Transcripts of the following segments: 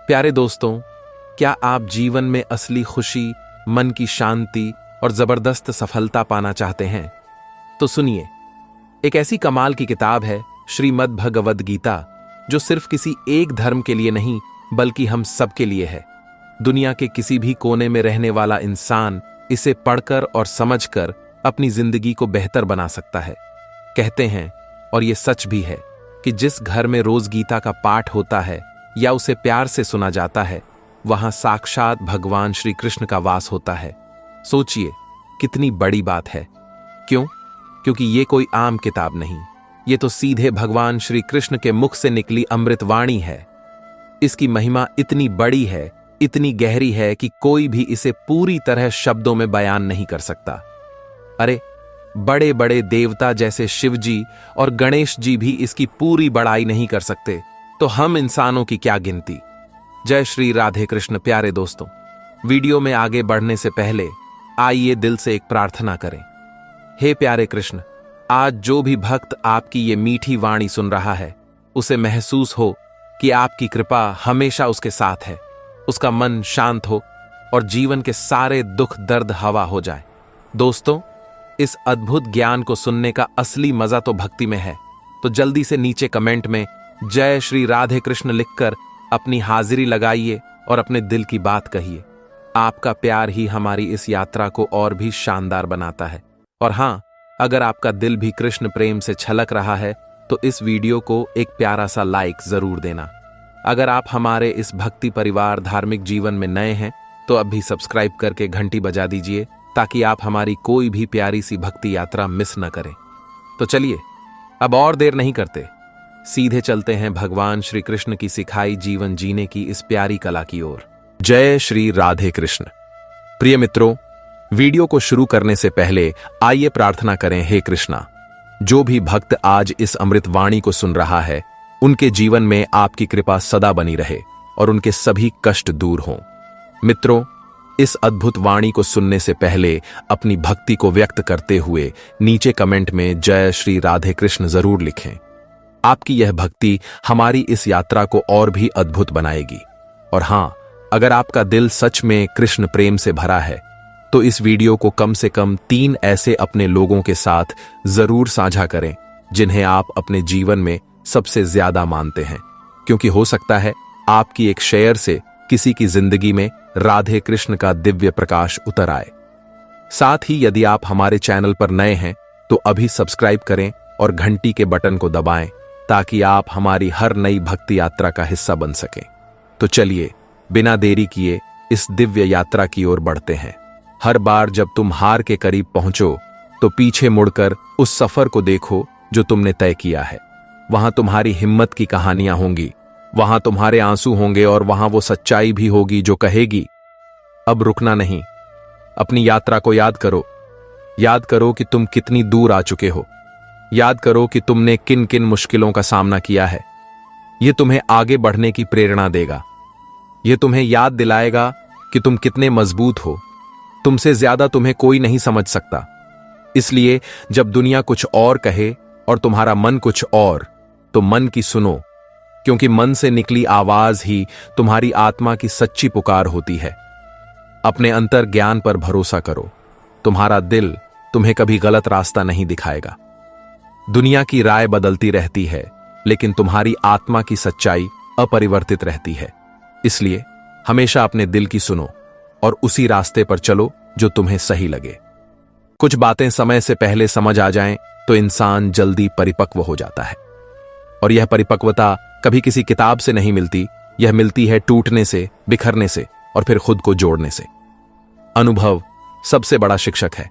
प्यारे दोस्तों, क्या आप जीवन में असली खुशी, मन की शांति और जबरदस्त सफलता पाना चाहते हैं? तो सुनिए, एक ऐसी कमाल की किताब है श्रीमद् भगवद गीता, जो सिर्फ किसी एक धर्म के लिए नहीं बल्कि हम सब के लिए है। दुनिया के किसी भी कोने में रहने वाला इंसान इसे पढ़कर और समझकर अपनी जिंदगी को बेहतर बना सकता है। कहते हैं, और ये सच भी है, कि जिस घर में रोज गीता का पाठ होता है या उसे प्यार से सुना जाता है, वहां साक्षात भगवान श्री कृष्ण का वास होता है। सोचिए, कितनी बड़ी बात है। क्यों? क्योंकि ये कोई आम किताब नहीं, ये तो सीधे भगवान श्री कृष्ण के मुख से निकली अमृतवाणी है। इसकी महिमा इतनी बड़ी है, इतनी गहरी है कि कोई भी इसे पूरी तरह शब्दों में बयान नहीं कर सकता। अरे, बड़े बड़े देवता जैसे शिव जी और गणेश जी भी इसकी पूरी बड़ाई नहीं कर सकते, तो हम इंसानों की क्या गिनती। जय श्री राधे कृष्ण। प्यारे दोस्तों, वीडियो में आगे बढ़ने से पहले आइए दिल से एक प्रार्थना करें। हे प्यारे कृष्ण, आज जो भी भक्त आपकी ये मीठी वाणी सुन रहा है, उसे महसूस हो कि आपकी कृपा हमेशा उसके साथ है, उसका मन शांत हो और जीवन के सारे दुख दर्द हवा हो जाए। दोस्तों, इस अद्भुत ज्ञान को सुनने का असली मजा तो भक्ति में है, तो जल्दी से नीचे कमेंट में जय श्री राधे कृष्ण लिखकर अपनी हाजिरी लगाइए और अपने दिल की बात कहिए। आपका प्यार ही हमारी इस यात्रा को और भी शानदार बनाता है। और हां, अगर आपका दिल भी कृष्ण प्रेम से छलक रहा है, तो इस वीडियो को एक प्यारा सा लाइक जरूर देना। अगर आप हमारे इस भक्ति परिवार धार्मिक जीवन में नए हैं, तो अभी सब्सक्राइब करके घंटी बजा दीजिए, ताकि आप हमारी कोई भी प्यारी सी भक्ति यात्रा मिस न करें। तो चलिए, अब और देर नहीं करते, सीधे चलते हैं भगवान श्री कृष्ण की सिखाई जीवन जीने की इस प्यारी कला की ओर। जय श्री राधे कृष्ण। प्रिय मित्रों, वीडियो को शुरू करने से पहले आइए प्रार्थना करें। हे कृष्णा, जो भी भक्त आज इस अमृत वाणी को सुन रहा है, उनके जीवन में आपकी कृपा सदा बनी रहे और उनके सभी कष्ट दूर हों। मित्रों, इस अद्भुत वाणी को सुनने से पहले अपनी भक्ति को व्यक्त करते हुए नीचे कमेंट में जय श्री राधे कृष्ण जरूर लिखें। आपकी यह भक्ति हमारी इस यात्रा को और भी अद्भुत बनाएगी। और हां, अगर आपका दिल सच में कृष्ण प्रेम से भरा है, तो इस वीडियो को कम से कम 3 ऐसे अपने लोगों के साथ जरूर साझा करें जिन्हें आप अपने जीवन में सबसे ज्यादा मानते हैं, क्योंकि हो सकता है आपकी एक शेयर से किसी की जिंदगी में राधे कृष्ण का दिव्य प्रकाश उतर आए। साथ ही यदि आप हमारे चैनल पर नए हैं, तो अभी सब्सक्राइब करें और घंटी के बटन को दबाएं, ताकि आप हमारी हर नई भक्ति यात्रा का हिस्सा बन सकें। तो चलिए, बिना देरी किए इस दिव्य यात्रा की ओर बढ़ते हैं। हर बार जब तुम हार के करीब पहुंचो, तो पीछे मुड़कर उस सफर को देखो जो तुमने तय किया है। वहां तुम्हारी हिम्मत की कहानियां होंगी, वहां तुम्हारे आंसू होंगे और वहां वो सच्चाई भी होगी जो कहेगी, अब रुकना नहीं। अपनी यात्रा को याद करो। याद करो कि तुम कितनी दूर आ चुके हो। याद करो कि तुमने किन किन मुश्किलों का सामना किया है। यह तुम्हें आगे बढ़ने की प्रेरणा देगा। यह तुम्हें याद दिलाएगा कि तुम कितने मजबूत हो। तुमसे ज्यादा तुम्हें कोई नहीं समझ सकता। इसलिए जब दुनिया कुछ और कहे और तुम्हारा मन कुछ और, तो मन की सुनो, क्योंकि मन से निकली आवाज ही तुम्हारी आत्मा की सच्ची पुकार होती है। अपने अंतर ज्ञान पर भरोसा करो। तुम्हारा दिल तुम्हें कभी गलत रास्ता नहीं दिखाएगा। दुनिया की राय बदलती रहती है, लेकिन तुम्हारी आत्मा की सच्चाई अपरिवर्तित रहती है। इसलिए हमेशा अपने दिल की सुनो और उसी रास्ते पर चलो जो तुम्हें सही लगे। कुछ बातें समय से पहले समझ आ जाएं, तो इंसान जल्दी परिपक्व हो जाता है। और यह परिपक्वता कभी किसी किताब से नहीं मिलती, यह मिलती है टूटने से, बिखरने से और फिर खुद को जोड़ने से। अनुभव सबसे बड़ा शिक्षक है।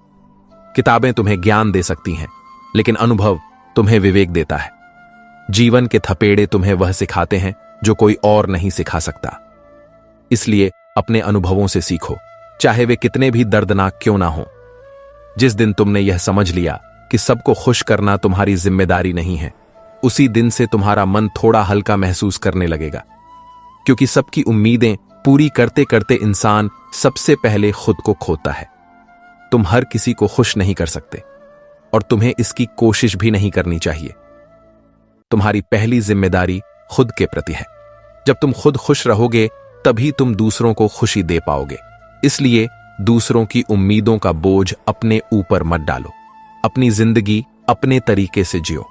किताबें तुम्हें ज्ञान दे सकती हैं, लेकिन अनुभव तुम्हें विवेक देता है। जीवन के थपेड़े तुम्हें वह सिखाते हैं जो कोई और नहीं सिखा सकता। इसलिए अपने अनुभवों से सीखो, चाहे वे कितने भी दर्दनाक क्यों ना हो। जिस दिन तुमने यह समझ लिया कि सबको खुश करना तुम्हारी जिम्मेदारी नहीं है, उसी दिन से तुम्हारा मन थोड़ा हल्का महसूस करने लगेगा, क्योंकि सबकी उम्मीदें पूरी करते करते इंसान सबसे पहले खुद को खोता है। तुम हर किसी को खुश नहीं कर सकते और तुम्हें इसकी कोशिश भी नहीं करनी चाहिए। तुम्हारी पहली जिम्मेदारी खुद के प्रति है। जब तुम खुद खुश रहोगे, तभी तुम दूसरों को खुशी दे पाओगे। इसलिए दूसरों की उम्मीदों का बोझ अपने ऊपर मत डालो। अपनी जिंदगी अपने तरीके से जियो।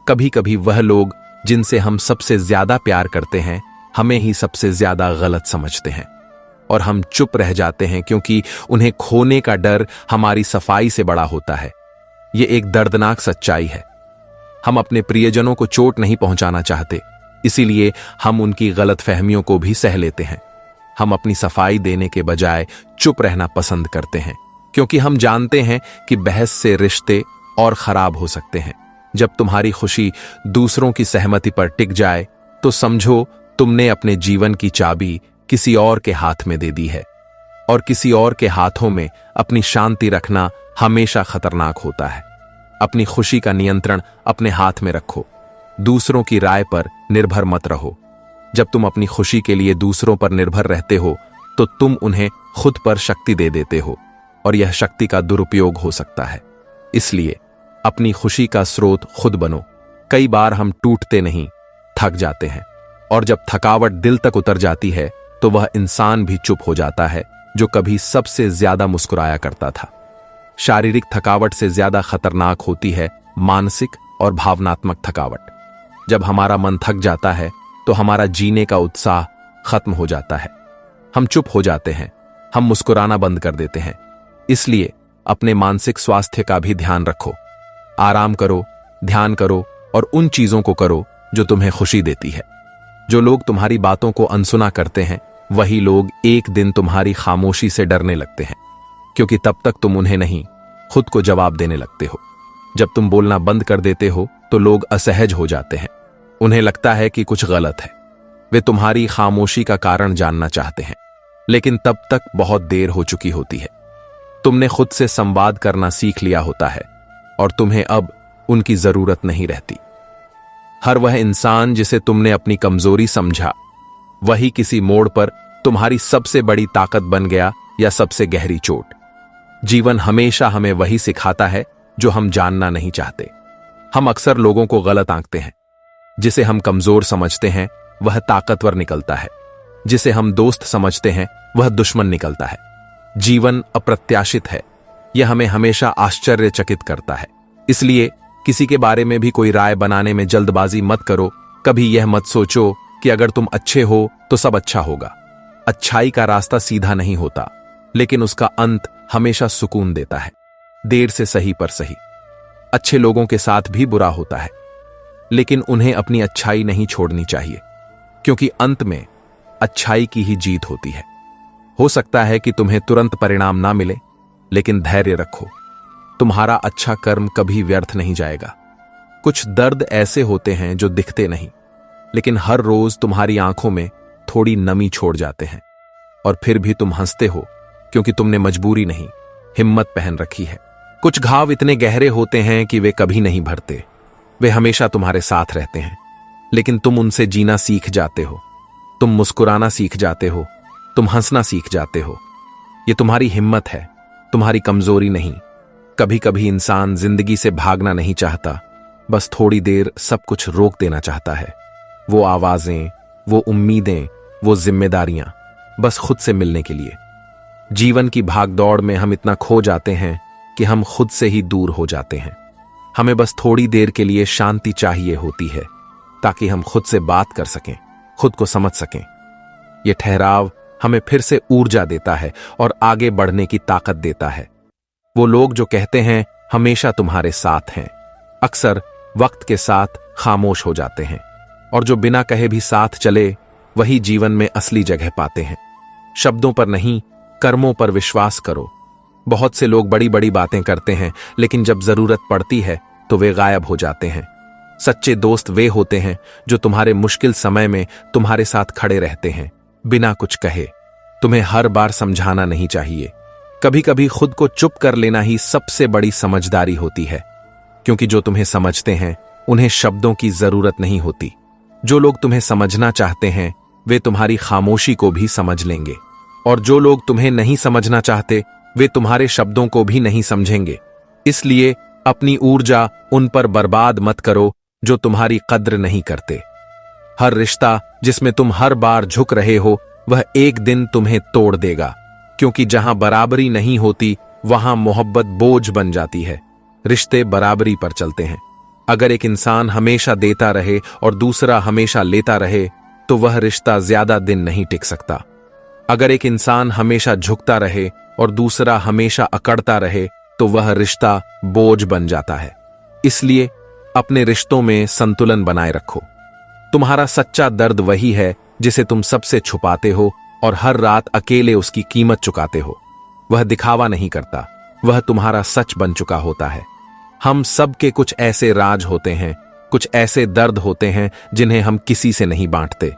कभी कभी वह लोग जिनसे हम सबसे ज्यादा प्यार करते हैं हमें ही सबसे ज्यादा गलत समझते हैं, और हम चुप रह जाते हैं क्योंकि उन्हें खोने का डर हमारी सफाई से बड़ा होता है। ये एक दर्दनाक सच्चाई है। हम अपने प्रियजनों को चोट नहीं पहुंचाना चाहते, इसीलिए हम उनकी गलतफहमियों को भी सह लेते हैं। हम अपनी सफाई देने के बजाय चुप रहना पसंद करते हैं, क्योंकि हम जानते हैं कि बहस से रिश्ते और खराब हो सकते हैं। जब तुम्हारी खुशी दूसरों की सहमति पर टिक जाए तो समझो तुमने अपने जीवन की चाबी किसी और के हाथ में दे दी है, और किसी और के हाथों में अपनी शांति रखना हमेशा खतरनाक होता है। अपनी खुशी का नियंत्रण अपने हाथ में रखो, दूसरों की राय पर निर्भर मत रहो। जब तुम अपनी खुशी के लिए दूसरों पर निर्भर रहते हो तो तुम उन्हें खुद पर शक्ति दे देते हो, और यह शक्ति का दुरुपयोग हो सकता है। इसलिए अपनी खुशी का स्रोत खुद बनो। कई बार हम टूटते नहीं, थक जाते हैं, और जब थकावट दिल तक उतर जाती है तो वह इंसान भी चुप हो जाता है जो कभी सबसे ज्यादा मुस्कुराया करता था। शारीरिक थकावट से ज्यादा खतरनाक होती है मानसिक और भावनात्मक थकावट। जब हमारा मन थक जाता है तो हमारा जीने का उत्साह खत्म हो जाता है। हम चुप हो जाते हैं, हम मुस्कुराना बंद कर देते हैं। इसलिए अपने मानसिक स्वास्थ्य का भी ध्यान रखो। आराम करो, ध्यान करो, और उन चीजों को करो जो तुम्हें खुशी देती है। जो लोग तुम्हारी बातों को अनसुना करते हैं वही लोग एक दिन तुम्हारी खामोशी से डरने लगते हैं, क्योंकि तब तक तुम उन्हें नहीं, खुद को जवाब देने लगते हो। जब तुम बोलना बंद कर देते हो तो लोग असहज हो जाते हैं। उन्हें लगता है कि कुछ गलत है। वे तुम्हारी खामोशी का कारण जानना चाहते हैं, लेकिन तब तक बहुत देर हो चुकी होती है। तुमने खुद से संवाद करना सीख लिया होता है, और तुम्हें अब उनकी जरूरत नहीं रहती। हर वह इंसान जिसे तुमने अपनी कमजोरी समझा, वही किसी मोड़ पर तुम्हारी सबसे बड़ी ताकत बन गया, या सबसे गहरी चोट। जीवन हमेशा हमें वही सिखाता है जो हम जानना नहीं चाहते। हम अक्सर लोगों को गलत आंकते हैं। जिसे हम कमजोर समझते हैं वह ताकतवर निकलता है, जिसे हम दोस्त समझते हैं वह दुश्मन निकलता है। जीवन अप्रत्याशित है, यह हमें हमेशा आश्चर्यचकित करता है। इसलिए किसी के बारे में भी कोई राय बनाने में जल्दबाजी मत करो। कभी यह मत सोचो कि अगर तुम अच्छे हो तो सब अच्छा होगा। अच्छाई का रास्ता सीधा नहीं होता, लेकिन उसका अंत हमेशा सुकून देता है। देर से सही पर सही। अच्छे लोगों के साथ भी बुरा होता है, लेकिन उन्हें अपनी अच्छाई नहीं छोड़नी चाहिए, क्योंकि अंत में अच्छाई की ही जीत होती है। हो सकता है कि तुम्हें तुरंत परिणाम ना मिले, लेकिन धैर्य रखो। तुम्हारा अच्छा कर्म कभी व्यर्थ नहीं जाएगा। कुछ दर्द ऐसे होते हैं जो दिखते नहीं, लेकिन हर रोज तुम्हारी आंखों में थोड़ी नमी छोड़ जाते हैं, और फिर भी तुम हंसते हो, क्योंकि तुमने मजबूरी नहीं, हिम्मत पहन रखी है। कुछ घाव इतने गहरे होते हैं कि वे कभी नहीं भरते। वे हमेशा तुम्हारे साथ रहते हैं, लेकिन तुम उनसे जीना सीख जाते हो। तुम मुस्कुराना सीख जाते हो, तुम हंसना सीख जाते हो। ये तुम्हारी हिम्मत है, तुम्हारी कमजोरी नहीं। कभी कभी इंसान जिंदगी से भागना नहीं चाहता, बस थोड़ी देर सब कुछ रोक देना चाहता है। वो आवाजें, वो उम्मीदें, वो जिम्मेदारियां, बस खुद से मिलने के लिए। जीवन की भागदौड़ में हम इतना खो जाते हैं कि हम खुद से ही दूर हो जाते हैं। हमें बस थोड़ी देर के लिए शांति चाहिए होती है, ताकि हम खुद से बात कर सकें, खुद को समझ सकें। यह ठहराव हमें फिर से ऊर्जा देता है और आगे बढ़ने की ताकत देता है। वो लोग जो कहते हैं हमेशा तुम्हारे साथ हैं, अक्सर वक्त के साथ खामोश हो जाते हैं, और जो बिना कहे भी साथ चले वही जीवन में असली जगह पाते हैं। शब्दों पर नहीं, कर्मों पर विश्वास करो। बहुत से लोग बड़ी बड़ी बातें करते हैं, लेकिन जब जरूरत पड़ती है तो वे गायब हो जाते हैं। सच्चे दोस्त वे होते हैं जो तुम्हारे मुश्किल समय में तुम्हारे साथ खड़े रहते हैं, बिना कुछ कहे। तुम्हें हर बार समझाना नहीं चाहिए। कभी कभी खुद को चुप कर लेना ही सबसे बड़ी समझदारी होती है, क्योंकि जो तुम्हें समझते हैं उन्हें शब्दों की जरूरत नहीं होती। जो लोग तुम्हें समझना चाहते हैं वे तुम्हारी खामोशी को भी समझ लेंगे, और जो लोग तुम्हें नहीं समझना चाहते वे तुम्हारे शब्दों को भी नहीं समझेंगे। इसलिए अपनी ऊर्जा उन पर बर्बाद मत करो जो तुम्हारी कद्र नहीं करते। हर रिश्ता जिसमें तुम हर बार झुक रहे हो वह एक दिन तुम्हें तोड़ देगा, क्योंकि जहां बराबरी नहीं होती वहां मोहब्बत बोझ बन जाती है। रिश्ते बराबरी पर चलते हैं। अगर एक इंसान हमेशा देता रहे और दूसरा हमेशा लेता रहे तो वह रिश्ता ज्यादा दिन नहीं टिक सकता। अगर एक इंसान हमेशा झुकता रहे और दूसरा हमेशा अकड़ता रहे तो वह रिश्ता बोझ बन जाता है। इसलिए अपने रिश्तों में संतुलन बनाए रखो। तुम्हारा सच्चा दर्द वही है जिसे तुम सबसे छुपाते हो और हर रात अकेले उसकी कीमत चुकाते हो। वह दिखावा नहीं करता, वह तुम्हारा सच बन चुका होता है। हम सब के कुछ ऐसे राज होते हैं, कुछ ऐसे दर्द होते हैं जिन्हें हम किसी से नहीं बांटते।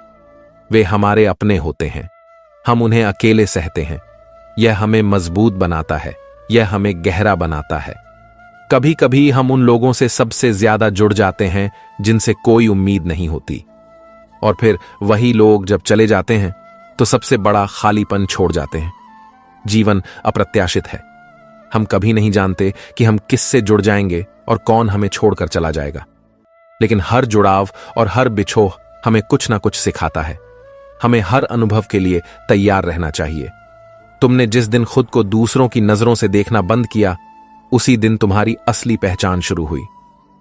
वे हमारे अपने होते हैं, हम उन्हें अकेले सहते हैं। यह हमें मजबूत बनाता है, यह हमें गहरा बनाता है। कभी कभी हम उन लोगों से सबसे ज्यादा जुड़ जाते हैं जिनसे कोई उम्मीद नहीं होती, और फिर वही लोग जब चले जाते हैं तो सबसे बड़ा खालीपन छोड़ जाते हैं। जीवन अप्रत्याशित है। हम कभी नहीं जानते कि हम किससे जुड़ जाएंगे और कौन हमें छोड़कर चला जाएगा, लेकिन हर जुड़ाव और हर बिछोह हमें कुछ ना कुछ सिखाता है। हमें हर अनुभव के लिए तैयार रहना चाहिए। तुमने जिस दिन खुद को दूसरों की नजरों से देखना बंद किया, उसी दिन तुम्हारी असली पहचान शुरू हुई।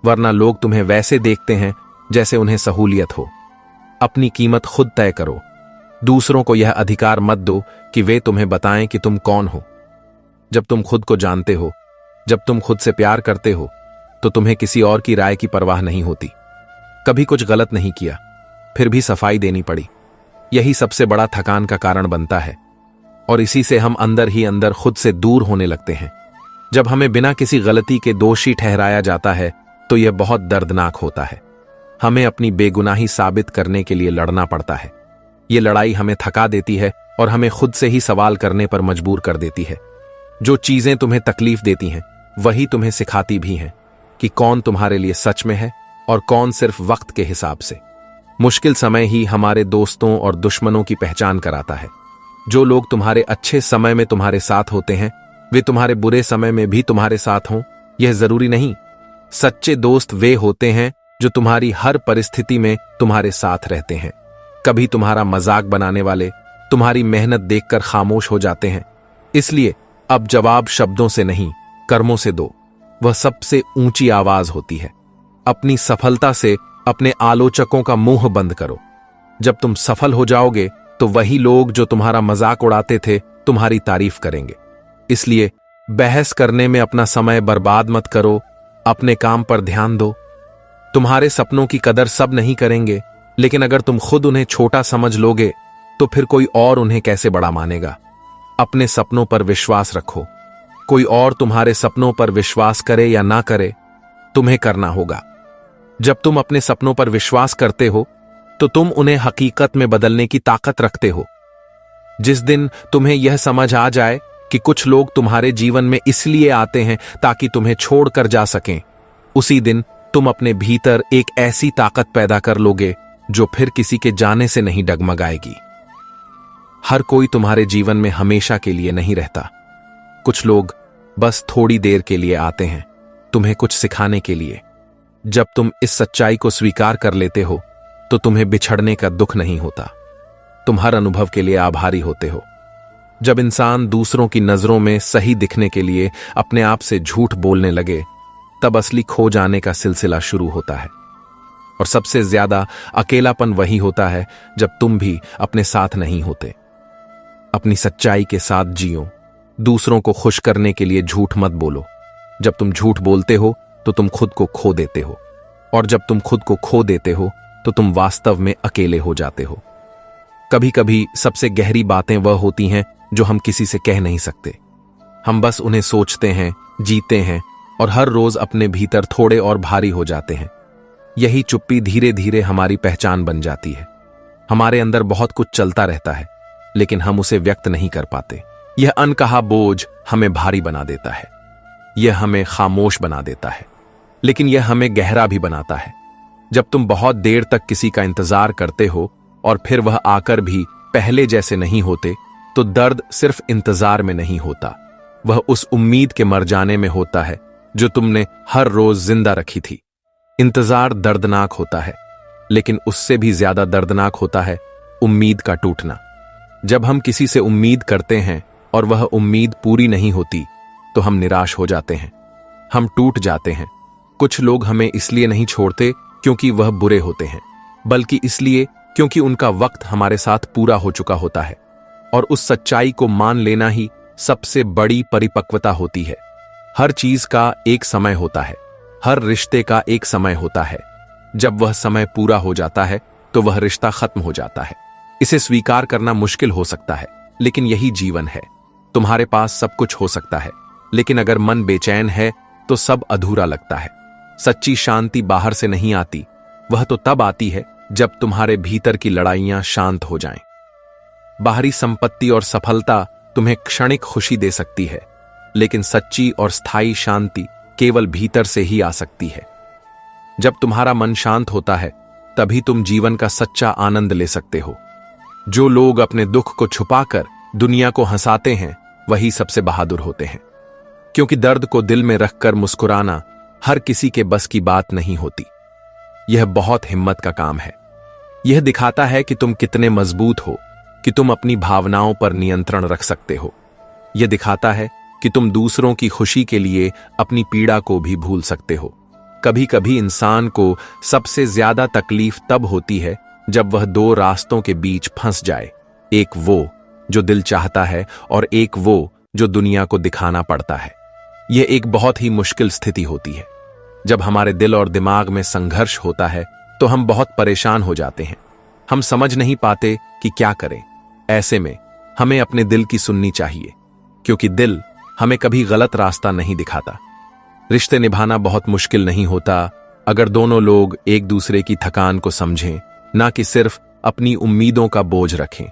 वरना लोग तुम्हें वैसे देखते हैं जैसे उन्हें सहूलियत हो। अपनी कीमत खुद तय करो। दूसरों को यह अधिकार मत दो कि वे तुम्हें बताएं कि तुम कौन हो। जब तुम खुद को जानते हो, जब तुम खुद से प्यार करते हो, तो तुम्हें किसी और की राय की परवाह नहीं होती। कभी कुछ गलत नहीं किया, फिर भी सफाई देनी पड़ी। यही सबसे बड़ा थकान का कारण बनता है, और इसी से हम अंदर ही अंदर खुद से दूर होने लगते हैं। जब हमें बिना किसी गलती के दोषी ठहराया जाता है तो यह बहुत दर्दनाक होता है। हमें अपनी बेगुनाही साबित करने के लिए लड़ना पड़ता है। यह लड़ाई हमें थका देती है और हमें खुद से ही सवाल करने पर मजबूर कर देती है। जो चीजें तुम्हें तकलीफ देती हैं वही तुम्हें सिखाती भी हैं कि कौन तुम्हारे लिए सच में है और कौन सिर्फ वक्त के हिसाब से। मुश्किल समय ही हमारे दोस्तों और दुश्मनों की पहचान कराता है। जो लोग तुम्हारे अच्छे समय में तुम्हारे साथ होते हैं वे तुम्हारे बुरे समय में भी तुम्हारे साथ हों, यह जरूरी नहीं। सच्चे दोस्त वे होते हैं जो तुम्हारी हर परिस्थिति में तुम्हारे साथ रहते हैं। कभी तुम्हारा मजाक बनाने वाले तुम्हारी मेहनत देखकर खामोश हो जाते हैं। इसलिए अब जवाब शब्दों से नहीं, कर्मों से दो। वह सबसे ऊंची आवाज होती है। अपनी सफलता से अपने आलोचकों का मुंह बंद करो। जब तुम सफल हो जाओगे तो वही लोग जो तुम्हारा मजाक उड़ाते थे तुम्हारी तारीफ करेंगे। इसलिए बहस करने में अपना समय बर्बाद मत करो, अपने काम पर ध्यान दो। तुम्हारे सपनों की कदर सब नहीं करेंगे, लेकिन अगर तुम खुद उन्हें छोटा समझ लोगे तो फिर कोई और उन्हें कैसे बड़ा मानेगा। अपने सपनों पर विश्वास रखो। कोई और तुम्हारे सपनों पर विश्वास करे या ना करे, तुम्हें करना होगा। जब तुम अपने सपनों पर विश्वास करते हो तो तुम उन्हें हकीकत में बदलने की ताकत रखते हो। जिस दिन तुम्हें यह समझ आ जाए कि कुछ लोग तुम्हारे जीवन में इसलिए आते हैं ताकि तुम्हें छोड़कर जा सकें, उसी दिन तुम अपने भीतर एक ऐसी ताकत पैदा कर लोगे जो फिर किसी के जाने से नहीं डगमगाएगी। हर कोई तुम्हारे जीवन में हमेशा के लिए नहीं रहता। कुछ लोग बस थोड़ी देर के लिए आते हैं, तुम्हें कुछ सिखाने के लिए। जब तुम इस सच्चाई को स्वीकार कर लेते हो तो तुम्हें बिछड़ने का दुख नहीं होता। तुम हर अनुभव के लिए आभारी होते हो। जब इंसान दूसरों की नजरों में सही दिखने के लिए अपने आप से झूठ बोलने लगे, तब असली खो जाने का सिलसिला शुरू होता है। और सबसे ज्यादा अकेलापन वही होता है जब तुम भी अपने साथ नहीं होते। अपनी सच्चाई के साथ जियो। दूसरों को खुश करने के लिए झूठ मत बोलो। जब तुम झूठ बोलते हो तो तुम खुद को खो देते हो, और जब तुम खुद को खो देते हो तो तुम वास्तव में अकेले हो जाते हो। कभी कभी सबसे गहरी बातें वह होती हैं जो हम किसी से कह नहीं सकते। हम बस उन्हें सोचते हैं, जीते हैं, और हर रोज अपने भीतर थोड़े और भारी हो जाते हैं। यही चुप्पी धीरे धीरे हमारी पहचान बन जाती है। हमारे अंदर बहुत कुछ चलता रहता है, लेकिन हम उसे व्यक्त नहीं कर पाते। यह अनकहा बोझ हमें भारी बना देता है। यह हमें खामोश बना देता है, लेकिन यह हमें गहरा भी बनाता है। जब तुम बहुत देर तक किसी का इंतजार करते हो और फिर वह आकर भी पहले जैसे नहीं होते, तो दर्द सिर्फ इंतजार में नहीं होता, वह उस उम्मीद के मर जाने में होता है जो तुमने हर रोज जिंदा रखी थी। इंतजार दर्दनाक होता है, लेकिन उससे भी ज्यादा दर्दनाक होता है उम्मीद का टूटना। जब हम किसी से उम्मीद करते हैं और वह उम्मीद पूरी नहीं होती तो हम निराश हो जाते हैं, हम टूट जाते हैं। कुछ लोग हमें इसलिए नहीं छोड़ते क्योंकि वह बुरे होते हैं, बल्कि इसलिए क्योंकि उनका वक्त हमारे साथ पूरा हो चुका होता है। और उस सच्चाई को मान लेना ही सबसे बड़ी परिपक्वता होती है। हर चीज का एक समय होता है, हर रिश्ते का एक समय होता है। जब वह समय पूरा हो जाता है तो वह रिश्ता खत्म हो जाता है। इसे स्वीकार करना मुश्किल हो सकता है, लेकिन यही जीवन है। तुम्हारे पास सब कुछ हो सकता है, लेकिन अगर मन बेचैन है तो सब अधूरा लगता है। सच्ची शांति बाहर से नहीं आती, वह तो तब आती है जब तुम्हारे भीतर की लड़ाइयां शांत हो जाएं। बाहरी संपत्ति और सफलता तुम्हें क्षणिक खुशी दे सकती है, लेकिन सच्ची और स्थायी शांति केवल भीतर से ही आ सकती है। जब तुम्हारा मन शांत होता है तभी तुम जीवन का सच्चा आनंद ले सकते हो। जो लोग अपने दुख को छुपाकर दुनिया को हंसाते हैं वही सबसे बहादुर होते हैं, क्योंकि दर्द को दिल में रखकर मुस्कुराना हर किसी के बस की बात नहीं होती। यह बहुत हिम्मत का काम है। यह दिखाता है कि तुम कितने मजबूत हो, कि तुम अपनी भावनाओं पर नियंत्रण रख सकते हो। यह दिखाता है कि तुम दूसरों की खुशी के लिए अपनी पीड़ा को भी भूल सकते हो। कभी कभी इंसान को सबसे ज्यादा तकलीफ तब होती है जब वह दो रास्तों के बीच फंस जाए, एक वो जो दिल चाहता है और एक वो जो दुनिया को दिखाना पड़ता है। यह एक बहुत ही मुश्किल स्थिति होती है। जब हमारे दिल और दिमाग में संघर्ष होता है तो हम बहुत परेशान हो जाते हैं। हम समझ नहीं पाते कि क्या करें। ऐसे में हमें अपने दिल की सुननी चाहिए, क्योंकि दिल हमें कभी गलत रास्ता नहीं दिखाता। रिश्ते निभाना बहुत मुश्किल नहीं होता अगर दोनों लोग एक दूसरे की थकान को समझें, ना कि सिर्फ अपनी उम्मीदों का बोझ रखें।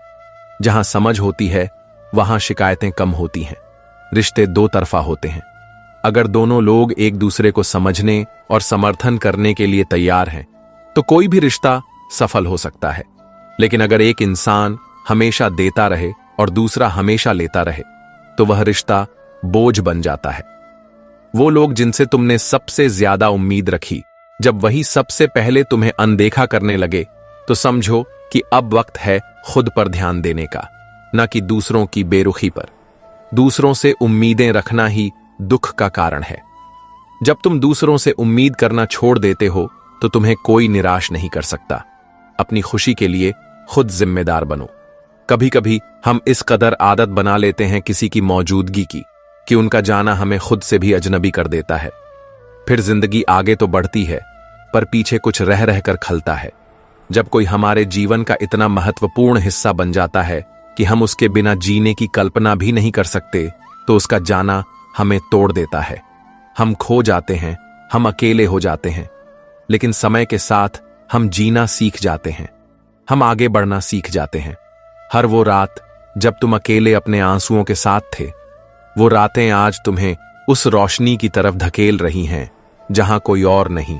जहां समझ होती है वहां शिकायतें कम होती हैं। रिश्ते दो तरफा होते हैं। अगर दोनों लोग एक दूसरे को समझने और समर्थन करने के लिए तैयार हैं तो कोई भी रिश्ता सफल हो सकता है। लेकिन अगर एक इंसान हमेशा देता रहे और दूसरा हमेशा लेता रहे तो वह रिश्ता बोझ बन जाता है। वो लोग जिनसे तुमने सबसे ज्यादा उम्मीद रखी, जब वही सबसे पहले तुम्हें अनदेखा करने लगे तो समझो कि अब वक्त है खुद पर ध्यान देने का, न कि दूसरों की बेरुखी पर। दूसरों से उम्मीदें रखना ही दुख का कारण है। जब तुम दूसरों से उम्मीद करना छोड़ देते हो तो तुम्हें कोई निराश नहीं कर सकता। अपनी खुशी के लिए खुद जिम्मेदार बनो। कभी कभी हम इस कदर आदत बना लेते हैं किसी की मौजूदगी की कि उनका जाना हमें खुद से भी अजनबी कर देता है। फिर जिंदगी आगे तो बढ़ती है पर पीछे कुछ रह रहकर खलता है। जब कोई हमारे जीवन का इतना महत्वपूर्ण हिस्सा बन जाता है कि हम उसके बिना जीने की कल्पना भी नहीं कर सकते तो उसका जाना हमें तोड़ देता है। हम खो जाते हैं, हम अकेले हो जाते हैं, लेकिन समय के साथ हम जीना सीख जाते हैं, हम आगे बढ़ना सीख जाते हैं। हर वो रात जब तुम अकेले अपने आंसुओं के साथ थे, वो रातें आज तुम्हें उस रोशनी की तरफ धकेल रही हैं जहां कोई और नहीं,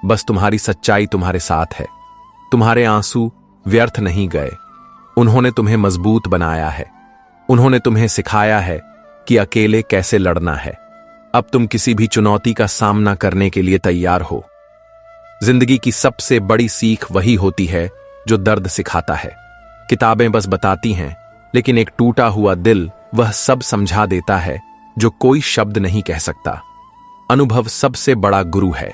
बस तुम्हारी सच्चाई तुम्हारे साथ है। तुम्हारे आंसू व्यर्थ नहीं गए, उन्होंने तुम्हें मजबूत बनाया है। उन्होंने तुम्हें सिखाया है कि अकेले कैसे लड़ना है। अब तुम किसी भी चुनौती का सामना करने के लिए तैयार हो। जिंदगी की सबसे बड़ी सीख वही होती है जो दर्द सिखाता है। किताबें बस बताती हैं, लेकिन एक टूटा हुआ दिल वह सब समझा देता है जो कोई शब्द नहीं कह सकता। अनुभव सबसे बड़ा गुरु है।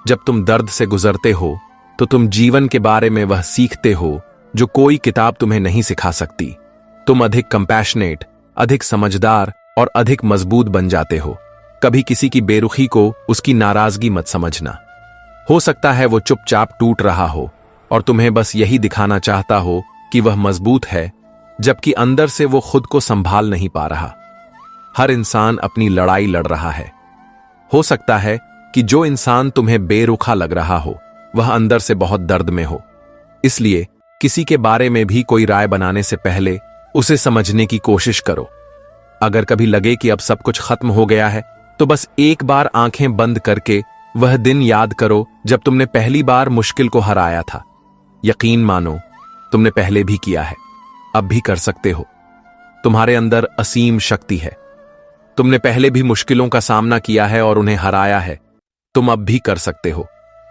जब तुम दर्द से गुजरते हो तो तुम जीवन के बारे में वह सीखते हो जो कोई किताब तुम्हें नहीं सिखा सकती। तुम अधिक कंपैशनेट, अधिक समझदार और अधिक मजबूत बन जाते हो। कभी किसी की बेरुखी को उसकी नाराजगी मत समझना। हो सकता है वो चुपचाप टूट रहा हो और तुम्हें बस यही दिखाना चाहता हो कि वह मजबूत है, जबकि अंदर से वो खुद को संभाल नहीं पा रहा। हर इंसान अपनी लड़ाई लड़ रहा है। हो सकता है कि जो इंसान तुम्हें बेरुखा लग रहा हो वह अंदर से बहुत दर्द में हो। इसलिए किसी के बारे में भी कोई राय बनाने से पहले उसे समझने की कोशिश करो। अगर कभी लगे कि अब सब कुछ खत्म हो गया है तो बस एक बार आंखें बंद करके वह दिन याद करो जब तुमने पहली बार मुश्किल को हराया था। यकीन मानो, तुमने पहले भी किया है, अब भी कर सकते हो। तुम्हारे अंदर असीम शक्ति है। तुमने पहले भी मुश्किलों का सामना किया है और उन्हें हराया है। तुम अब भी कर सकते हो।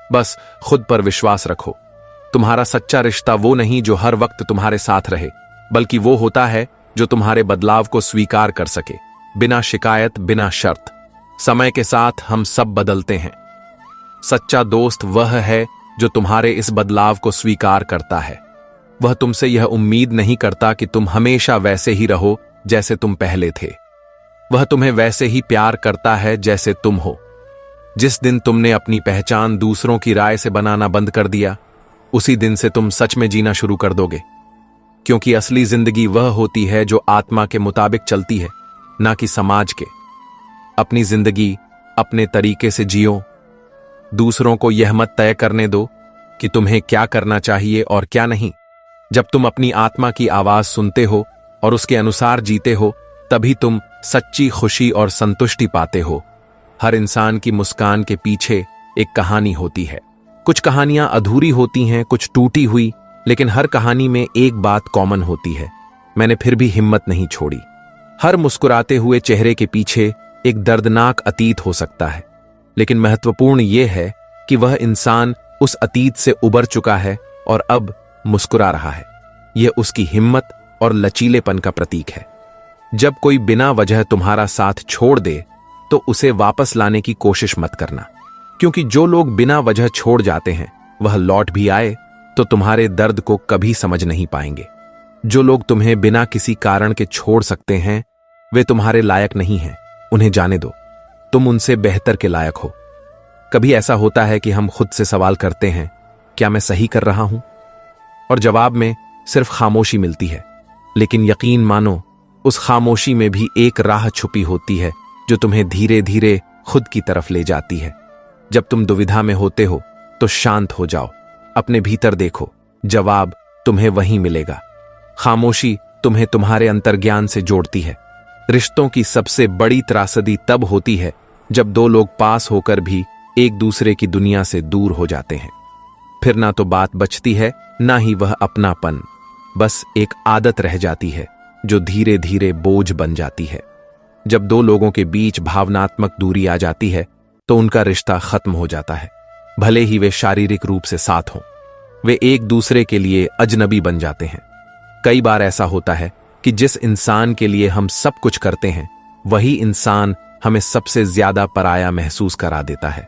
बस खुद पर विश्वास रखो। तुम्हारा सच्चा रिश्ता वो नहीं जो हर वक्त तुम्हारे साथ रहे, बल्कि वो होता है जो तुम्हारे बदलाव को स्वीकार कर सके, बिना शिकायत, बिना शर्त। समय के साथ हम सब बदलते हैं। सच्चा दोस्त वह है जो तुम्हारे इस बदलाव को स्वीकार करता है। वह तुमसे यह उम्मीद नहीं करता कि तुम हमेशा वैसे ही रहो जैसे तुम पहले थे। वह तुम्हें वैसे ही प्यार करता है जैसे तुम हो। जिस दिन तुमने अपनी पहचान दूसरों की राय से बनाना बंद कर दिया, उसी दिन से तुम सच में जीना शुरू कर दोगे। क्योंकि असली जिंदगी वह होती है जो आत्मा के मुताबिक चलती है, ना कि समाज के। अपनी जिंदगी अपने तरीके से जियो। दूसरों को यह मत तय करने दो कि तुम्हें क्या करना चाहिए और क्या नहीं। जब तुम अपनी आत्मा की आवाज सुनते हो और उसके अनुसार जीते हो, तभी तुम सच्ची खुशी और संतुष्टि पाते हो। हर इंसान की मुस्कान के पीछे एक कहानी होती है। कुछ कहानियां अधूरी होती हैं, कुछ टूटी हुई, लेकिन हर कहानी में एक बात कॉमन होती है, मैंने फिर भी हिम्मत नहीं छोड़ी। हर मुस्कुराते हुए चेहरे के पीछे एक दर्दनाक अतीत हो सकता है, लेकिन महत्वपूर्ण यह है कि वह इंसान उस अतीत से उबर चुका है और अब मुस्कुरा रहा है। यह उसकी हिम्मत और लचीलेपन का प्रतीक है। जब कोई बिना वजह तुम्हारा साथ छोड़ दे, तो उसे वापस लाने की कोशिश मत करना, क्योंकि जो लोग बिना वजह छोड़ जाते हैं, वह लौट भी आए तो तुम्हारे दर्द को कभी समझ नहीं पाएंगे। जो लोग तुम्हें बिना किसी कारण के छोड़ सकते हैं, वे तुम्हारे लायक नहीं हैं। उन्हें जाने दो, तुम उनसे बेहतर के लायक हो। कभी ऐसा होता है कि हम खुद से सवाल करते हैं, क्या मैं सही कर रहा हूं? और जवाब में सिर्फ खामोशी मिलती है। लेकिन यकीन मानो, उस खामोशी में भी एक राह छुपी होती है जो तुम्हें धीरे धीरे खुद की तरफ ले जाती है। जब तुम दुविधा में होते हो तो शांत हो जाओ, अपने भीतर देखो, जवाब तुम्हें वहीं मिलेगा। खामोशी तुम्हें तुम्हारे अंतर्ज्ञान से जोड़ती है। रिश्तों की सबसे बड़ी त्रासदी तब होती है जब दो लोग पास होकर भी एक दूसरे की दुनिया से दूर हो जाते हैं। फिर ना तो बात बचती है, ना ही वह अपनापन। बस एक आदत रह जाती है जो धीरे धीरे बोझ बन जाती है। जब दो लोगों के बीच भावनात्मक दूरी आ जाती है तो उनका रिश्ता खत्म हो जाता है। भले ही वे शारीरिक रूप से साथ हों, वे एक दूसरे के लिए अजनबी बन जाते हैं। कई बार ऐसा होता है कि जिस इंसान के लिए हम सब कुछ करते हैं, वही इंसान हमें सबसे ज्यादा पराया महसूस करा देता है।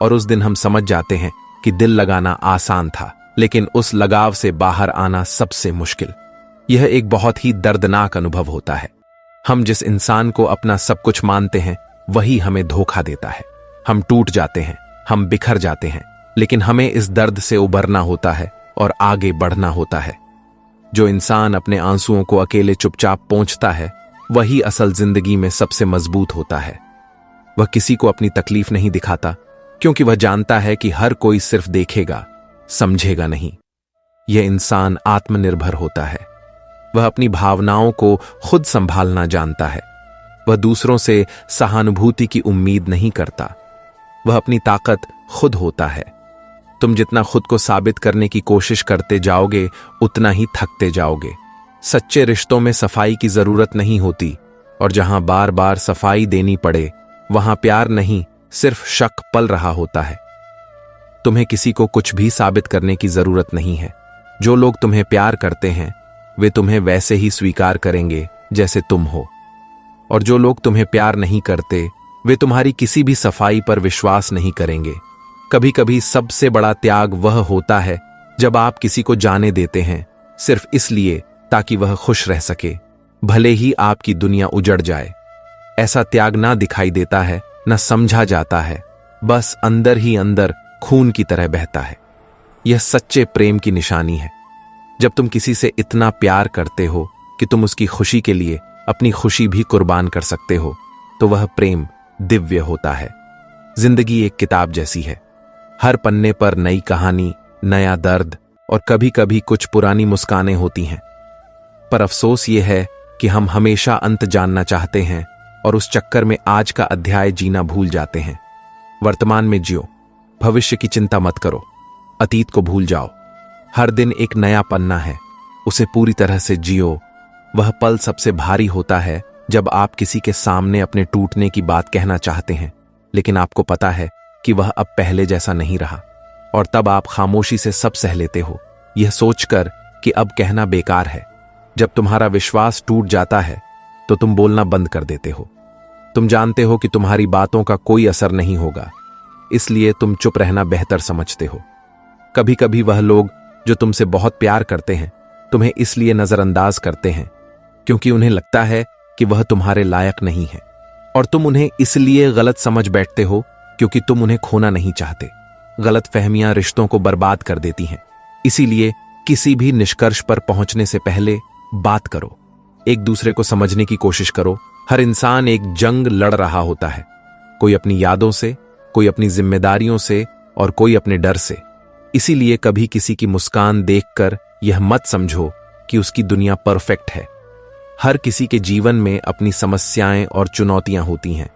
और उस दिन हम समझ जाते हैं कि दिल लगाना आसान था, लेकिन उस लगाव से बाहर आना सबसे मुश्किल। यह एक बहुत ही दर्दनाक अनुभव होता है। हम जिस इंसान को अपना सब कुछ मानते हैं, वही हमें धोखा देता है। हम टूट जाते हैं, हम बिखर जाते हैं, लेकिन हमें इस दर्द से उबरना होता है और आगे बढ़ना होता है। जो इंसान अपने आंसुओं को अकेले चुपचाप पोंछता है, वही असल जिंदगी में सबसे मजबूत होता है। वह किसी को अपनी तकलीफ नहीं दिखाता, क्योंकि वह जानता है कि हर कोई सिर्फ देखेगा, समझेगा नहीं। यह इंसान आत्मनिर्भर होता है। वह अपनी भावनाओं को खुद संभालना जानता है। वह दूसरों से सहानुभूति की उम्मीद नहीं करता। वह अपनी ताकत खुद होता है। तुम जितना खुद को साबित करने की कोशिश करते जाओगे, उतना ही थकते जाओगे। सच्चे रिश्तों में सफाई की जरूरत नहीं होती, और जहां बार बार सफाई देनी पड़े, वहां प्यार नहीं, सिर्फ शक पल रहा होता है। तुम्हें किसी को कुछ भी साबित करने की जरूरत नहीं है। जो लोग तुम्हें प्यार करते हैं, वे तुम्हें वैसे ही स्वीकार करेंगे जैसे तुम हो। और जो लोग तुम्हें प्यार नहीं करते, वे तुम्हारी किसी भी सफाई पर विश्वास नहीं करेंगे। कभी कभी सबसे बड़ा त्याग वह होता है जब आप किसी को जाने देते हैं, सिर्फ इसलिए ताकि वह खुश रह सके, भले ही आपकी दुनिया उजड़ जाए। ऐसा त्याग ना दिखाई देता है, न समझा जाता है, बस अंदर ही अंदर खून की तरह बहता है। यह सच्चे प्रेम की निशानी है। जब तुम किसी से इतना प्यार करते हो कि तुम उसकी खुशी के लिए अपनी खुशी भी कुर्बान कर सकते हो, तो वह प्रेम दिव्य होता है। जिंदगी एक किताब जैसी है। हर पन्ने पर नई कहानी, नया दर्द और कभी कभी कुछ पुरानी मुस्कानें होती हैं। पर अफसोस यह है कि हम हमेशा अंत जानना चाहते हैं और उस चक्कर में आज का अध्याय जीना भूल जाते हैं। वर्तमान में जियो, भविष्य की चिंता मत करो, अतीत को भूल जाओ। हर दिन एक नया पन्ना है, उसे पूरी तरह से जियो। वह पल सबसे भारी होता है जब आप किसी के सामने अपने टूटने की बात कहना चाहते हैं, लेकिन आपको पता है कि वह अब पहले जैसा नहीं रहा, और तब आप खामोशी से सब सह लेते हो, यह सोचकर कि अब कहना बेकार है। जब तुम्हारा विश्वास टूट जाता है तो तुम बोलना बंद कर देते हो। तुम जानते हो कि तुम्हारी बातों का कोई असर नहीं होगा, इसलिए तुम चुप रहना बेहतर समझते हो। कभी कभी वह लोग जो तुमसे बहुत प्यार करते हैं तुम्हें इसलिए नजरअंदाज करते हैं क्योंकि उन्हें लगता है कि वह तुम्हारे लायक नहीं है, और तुम उन्हें इसलिए गलत समझ बैठते हो क्योंकि तुम उन्हें खोना नहीं चाहते। गलत फहमियां रिश्तों को बर्बाद कर देती हैं। इसीलिए किसी भी निष्कर्ष पर पहुंचने से पहले बात करो, एक दूसरे को समझने की कोशिश करो। हर इंसान एक जंग लड़ रहा होता है, कोई अपनी यादों से, कोई अपनी जिम्मेदारियों से और कोई अपने डर से। इसीलिए कभी किसी की मुस्कान देखकर यह मत समझो कि उसकी दुनिया परफेक्ट है। हर किसी के जीवन में अपनी समस्याएं और चुनौतियां होती हैं,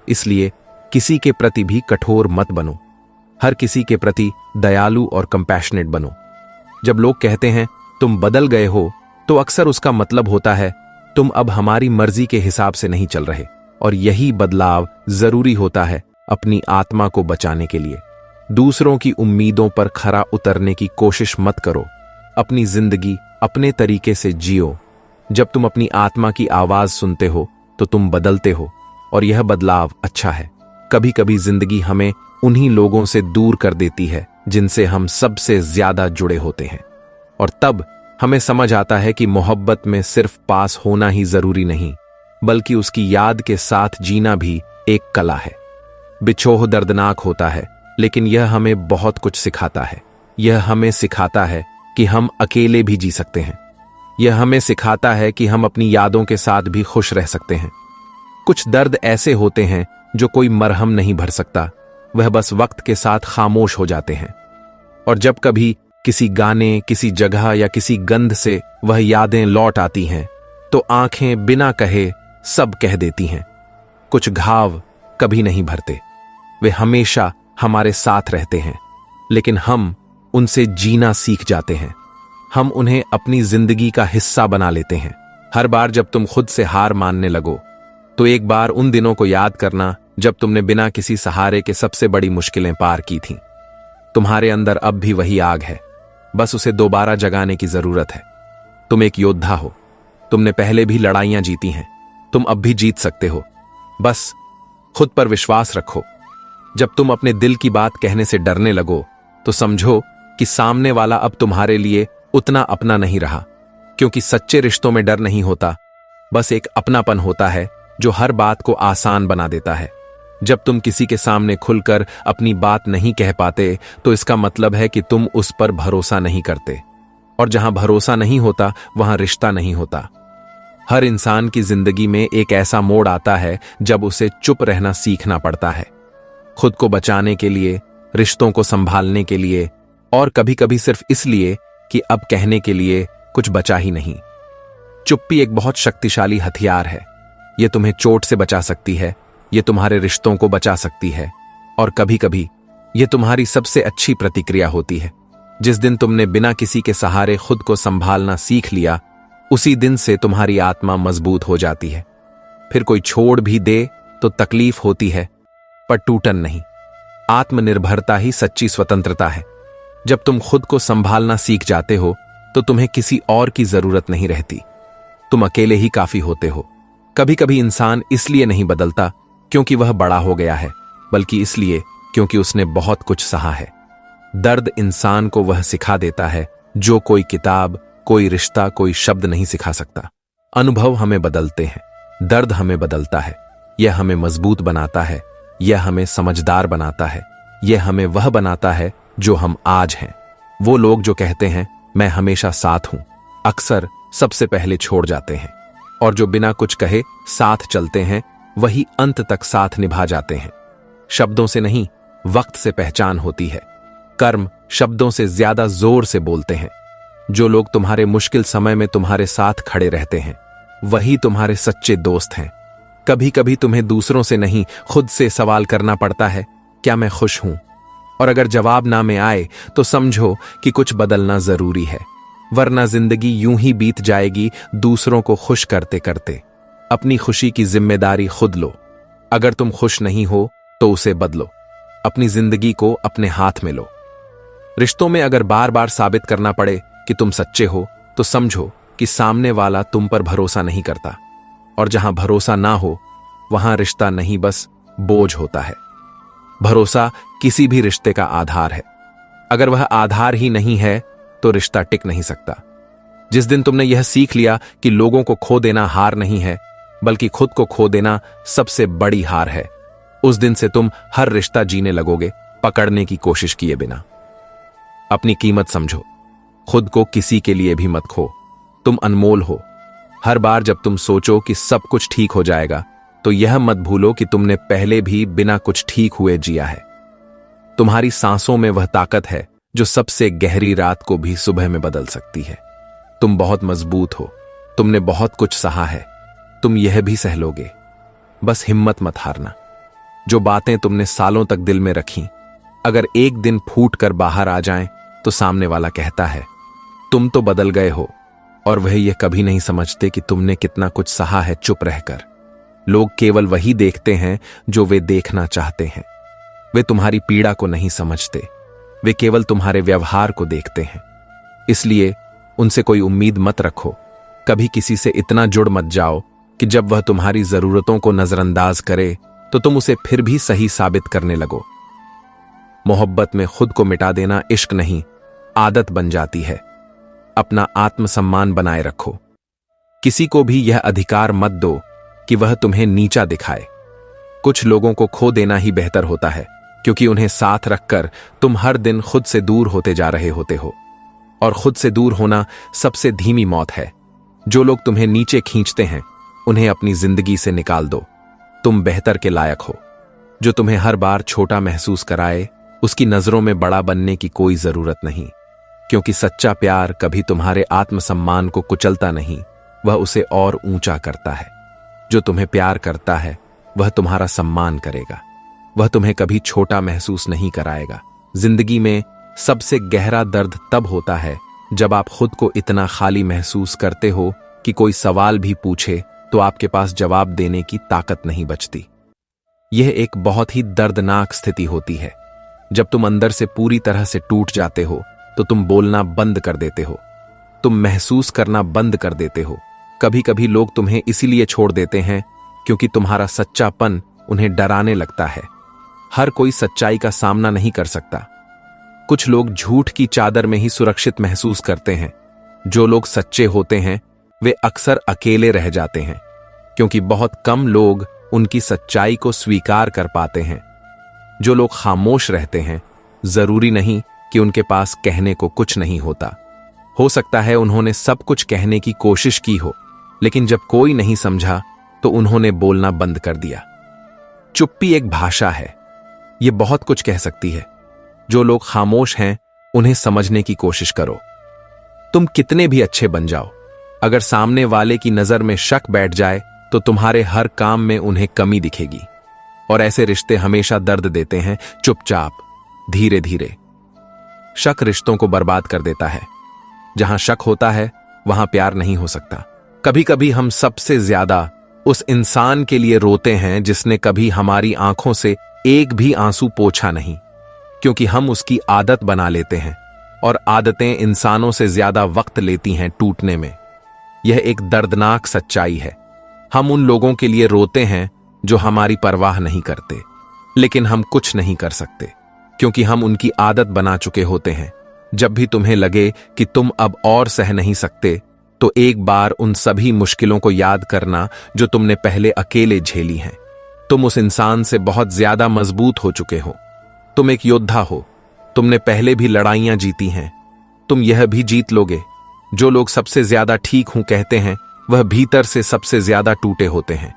इसलिए किसी के प्रति भी कठोर मत बनो। हर किसी के प्रति दयालु और कंपैशनेट बनो। जब लोग कहते हैं तुम बदल गए हो, तो अक्सर उसका मतलब होता है तुम अब हमारी मर्जी के हिसाब से नहीं चल रहे, और यही बदलाव जरूरी होता है अपनी आत्मा को बचाने के लिए। दूसरों की उम्मीदों पर खरा उतरने की कोशिश मत करो। अपनी जिंदगी अपने तरीके से जियो। जब तुम अपनी आत्मा की आवाज सुनते हो तो तुम बदलते हो, और यह बदलाव अच्छा है। कभी कभी जिंदगी हमें उन्हीं लोगों से दूर कर देती है जिनसे हम सबसे ज्यादा जुड़े होते हैं, और तब हमें समझ आता है कि मोहब्बत में सिर्फ पास होना ही जरूरी नहीं, बल्कि उसकी याद के साथ जीना भी एक कला है। बिछोह दर्दनाक होता है, लेकिन यह हमें बहुत कुछ सिखाता है। यह हमें सिखाता है कि हम अकेले भी जी सकते हैं। यह हमें सिखाता है कि हम अपनी यादों के साथ भी खुश रह सकते हैं। कुछ दर्द ऐसे होते हैं जो कोई मरहम नहीं भर सकता, वह बस वक्त के साथ खामोश हो जाते हैं। और जब कभी किसी गाने, किसी जगह या किसी गंध से वह यादें लौट आती हैं, तो आंखें बिना कहे सब कह देती हैं। कुछ घाव कभी नहीं भरते, वे हमेशा हमारे साथ रहते हैं, लेकिन हम उनसे जीना सीख जाते हैं। हम उन्हें अपनी जिंदगी का हिस्सा बना लेते हैं। हर बार जब तुम खुद से हार मानने लगो, तो एक बार उन दिनों को याद करना जब तुमने बिना किसी सहारे के सबसे बड़ी मुश्किलें पार की थीं। तुम्हारे अंदर अब भी वही आग है, बस उसे दोबारा जगाने की जरूरत है। तुम एक योद्धा हो, तुमने पहले भी लड़ाइयां जीती हैं, तुम अब भी जीत सकते हो। बस खुद पर विश्वास रखो। जब तुम अपने दिल की बात कहने से डरने लगो, तो समझो कि सामने वाला अब तुम्हारे लिए उतना अपना नहीं रहा, क्योंकि सच्चे रिश्तों में डर नहीं होता, बस एक अपनापन होता है जो हर बात को आसान बना देता है। जब तुम किसी के सामने खुलकर अपनी बात नहीं कह पाते, तो इसका मतलब है कि तुम उस पर भरोसा नहीं करते, और जहां भरोसा नहीं होता वहां रिश्ता नहीं होता। हर इंसान की जिंदगी में एक ऐसा मोड़ आता है जब उसे चुप रहना सीखना पड़ता है, खुद को बचाने के लिए, रिश्तों को संभालने के लिए, और कभी कभी सिर्फ इसलिए कि अब कहने के लिए कुछ बचा ही नहीं। चुप्पी एक बहुत शक्तिशाली हथियार है। यह तुम्हें चोट से बचा सकती है, यह तुम्हारे रिश्तों को बचा सकती है, और कभी कभी यह तुम्हारी सबसे अच्छी प्रतिक्रिया होती है। जिस दिन तुमने बिना किसी के सहारे खुद को संभालना सीख लिया, उसी दिन से तुम्हारी आत्मा मजबूत हो जाती है। फिर कोई छोड़ भी दे तो तकलीफ होती है, पर टूटन नहीं। आत्मनिर्भरता ही सच्ची स्वतंत्रता है। जब तुम खुद को संभालना सीख जाते हो, तो तुम्हें किसी और की जरूरत नहीं रहती। तुम अकेले ही काफी होते हो। कभी कभी इंसान इसलिए नहीं बदलता क्योंकि वह बड़ा हो गया है, बल्कि इसलिए क्योंकि उसने बहुत कुछ सहा है। दर्द इंसान को वह सिखा देता है जो कोई किताब, कोई रिश्ता, कोई शब्द नहीं सिखा सकता। अनुभव हमें बदलते हैं, दर्द हमें बदलता है। यह हमें मजबूत बनाता है, यह हमें समझदार बनाता है, यह हमें वह बनाता है जो हम आज हैं। वो लोग जो कहते हैं मैं हमेशा साथ हूं, अक्सर सबसे पहले छोड़ जाते हैं, और जो बिना कुछ कहे साथ चलते हैं, वही अंत तक साथ निभा जाते हैं। शब्दों से नहीं, वक्त से पहचान होती है। कर्म शब्दों से ज्यादा जोर से बोलते हैं। जो लोग तुम्हारे मुश्किल समय में तुम्हारे साथ खड़े रहते हैं, वही तुम्हारे सच्चे दोस्त हैं। कभी कभी तुम्हें दूसरों से नहीं, खुद से सवाल करना पड़ता है, क्या मैं खुश हूं? और अगर जवाब ना में आए तो समझो कि कुछ बदलना जरूरी है, वरना जिंदगी यूं ही बीत जाएगी दूसरों को खुश करते करते। अपनी खुशी की जिम्मेदारी खुद लो। अगर तुम खुश नहीं हो तो उसे बदलो। अपनी जिंदगी को अपने हाथ में लो। रिश्तों में अगर बार बार साबित करना पड़े कि तुम सच्चे हो, तो समझो कि सामने वाला तुम पर भरोसा नहीं करता, और जहां भरोसा ना हो वहां रिश्ता नहीं बस बोझ होता है। भरोसा किसी भी रिश्ते का आधार है। अगर वह आधार ही नहीं है तो रिश्ता टिक नहीं सकता। जिस दिन तुमने यह सीख लिया कि लोगों को खो देना हार नहीं है, बल्कि खुद को खो देना सबसे बड़ी हार है, उस दिन से तुम हर रिश्ता जीने लगोगे पकड़ने की कोशिश किए बिना। अपनी कीमत समझो, खुद को किसी के लिए भी मत खो। तुम अनमोल हो। हर बार जब तुम सोचो कि सब कुछ ठीक हो जाएगा, तो यह मत भूलो कि तुमने पहले भी बिना कुछ ठीक हुए जिया है। तुम्हारी सांसों में वह ताकत है जो सबसे गहरी रात को भी सुबह में बदल सकती है। तुम बहुत मजबूत हो, तुमने बहुत कुछ सहा है, तुम यह भी सह लोगे। बस हिम्मत मत हारना। जो बातें तुमने सालों तक दिल में रखी, अगर एक दिन फूट कर बाहर आ जाएं, तो सामने वाला कहता है तुम तो बदल गए हो, और वह यह कभी नहीं समझते कि तुमने कितना कुछ सहा है चुप रहकर। लोग केवल वही देखते हैं जो वे देखना चाहते हैं। वे तुम्हारी पीड़ा को नहीं समझते, वे केवल तुम्हारे व्यवहार को देखते हैं। इसलिए उनसे कोई उम्मीद मत रखो। कभी किसी से इतना जुड़ मत जाओ कि जब वह तुम्हारी जरूरतों को नजरअंदाज करे तो तुम उसे फिर भी सही साबित करने लगो। मोहब्बत में खुद को मिटा देना इश्क नहीं, आदत बन जाती है। अपना आत्मसम्मान बनाए रखो। किसी को भी यह अधिकार मत दो कि वह तुम्हें नीचा दिखाए। कुछ लोगों को खो देना ही बेहतर होता है, क्योंकि उन्हें साथ रखकर तुम हर दिन खुद से दूर होते जा रहे होते हो, और खुद से दूर होना सबसे धीमी मौत है। जो लोग तुम्हें नीचे खींचते हैं, उन्हें अपनी जिंदगी से निकाल दो। तुम बेहतर के लायक हो। जो तुम्हें हर बार छोटा महसूस कराए, उसकी नजरों में बड़ा बनने की कोई जरूरत नहीं, क्योंकि सच्चा प्यार कभी तुम्हारे आत्मसम्मान को कुचलता नहीं, वह उसे और ऊंचा करता है। जो तुम्हें प्यार करता है वह तुम्हारा सम्मान करेगा, वह तुम्हें कभी छोटा महसूस नहीं कराएगा। जिंदगी में सबसे गहरा दर्द तब होता है जब आप खुद को इतना खाली महसूस करते हो कि कोई सवाल भी पूछे तो आपके पास जवाब देने की ताकत नहीं बचती। यह एक बहुत ही दर्दनाक स्थिति होती है। जब तुम अंदर से पूरी तरह से टूट जाते हो तो तुम बोलना बंद कर देते हो, तुम महसूस करना बंद कर देते हो। कभी कभी लोग तुम्हें इसीलिए छोड़ देते हैं क्योंकि तुम्हारा सच्चापन उन्हें डराने लगता है। हर कोई सच्चाई का सामना नहीं कर सकता। कुछ लोग झूठ की चादर में ही सुरक्षित महसूस करते हैं। जो लोग सच्चे होते हैं वे अक्सर अकेले रह जाते हैं, क्योंकि बहुत कम लोग उनकी सच्चाई को स्वीकार कर पाते हैं। जो लोग खामोश रहते हैं, जरूरी नहीं कि उनके पास कहने को कुछ नहीं होता। हो सकता है उन्होंने सब कुछ कहने की कोशिश की हो, लेकिन जब कोई नहीं समझा तो उन्होंने बोलना बंद कर दिया। चुप्पी एक भाषा है, यह बहुत कुछ कह सकती है। जो लोग खामोश हैं उन्हें समझने की कोशिश करो। तुम कितने भी अच्छे बन जाओ, अगर सामने वाले की नजर में शक बैठ जाए तो तुम्हारे हर काम में उन्हें कमी दिखेगी, और ऐसे रिश्ते हमेशा दर्द देते हैं, चुपचाप, धीरे धीरे। शक रिश्तों को बर्बाद कर देता है। जहां शक होता है वहां प्यार नहीं हो सकता। कभी कभी हम सबसे ज्यादा उस इंसान के लिए रोते हैं जिसने कभी हमारी आंखों से एक भी आंसू पोंछा नहीं, क्योंकि हम उसकी आदत बना लेते हैं, और आदतें इंसानों से ज्यादा वक्त लेती हैं टूटने में। यह एक दर्दनाक सच्चाई है। हम उन लोगों के लिए रोते हैं जो हमारी परवाह नहीं करते, लेकिन हम कुछ नहीं कर सकते, क्योंकि हम उनकी आदत बना चुके होते हैं। जब भी तुम्हें लगे कि तुम अब और सह नहीं सकते, तो एक बार उन सभी मुश्किलों को याद करना जो तुमने पहले अकेले झेली हैं। तुम उस इंसान से बहुत ज्यादा मजबूत हो चुके हो। तुम एक योद्धा हो। तुमने पहले भी लड़ाइयां जीती हैं, तुम यह भी जीत लोगे। जो लोग सबसे ज्यादा ठीक हूं कहते हैं, वह भीतर से सबसे ज्यादा टूटे होते हैं,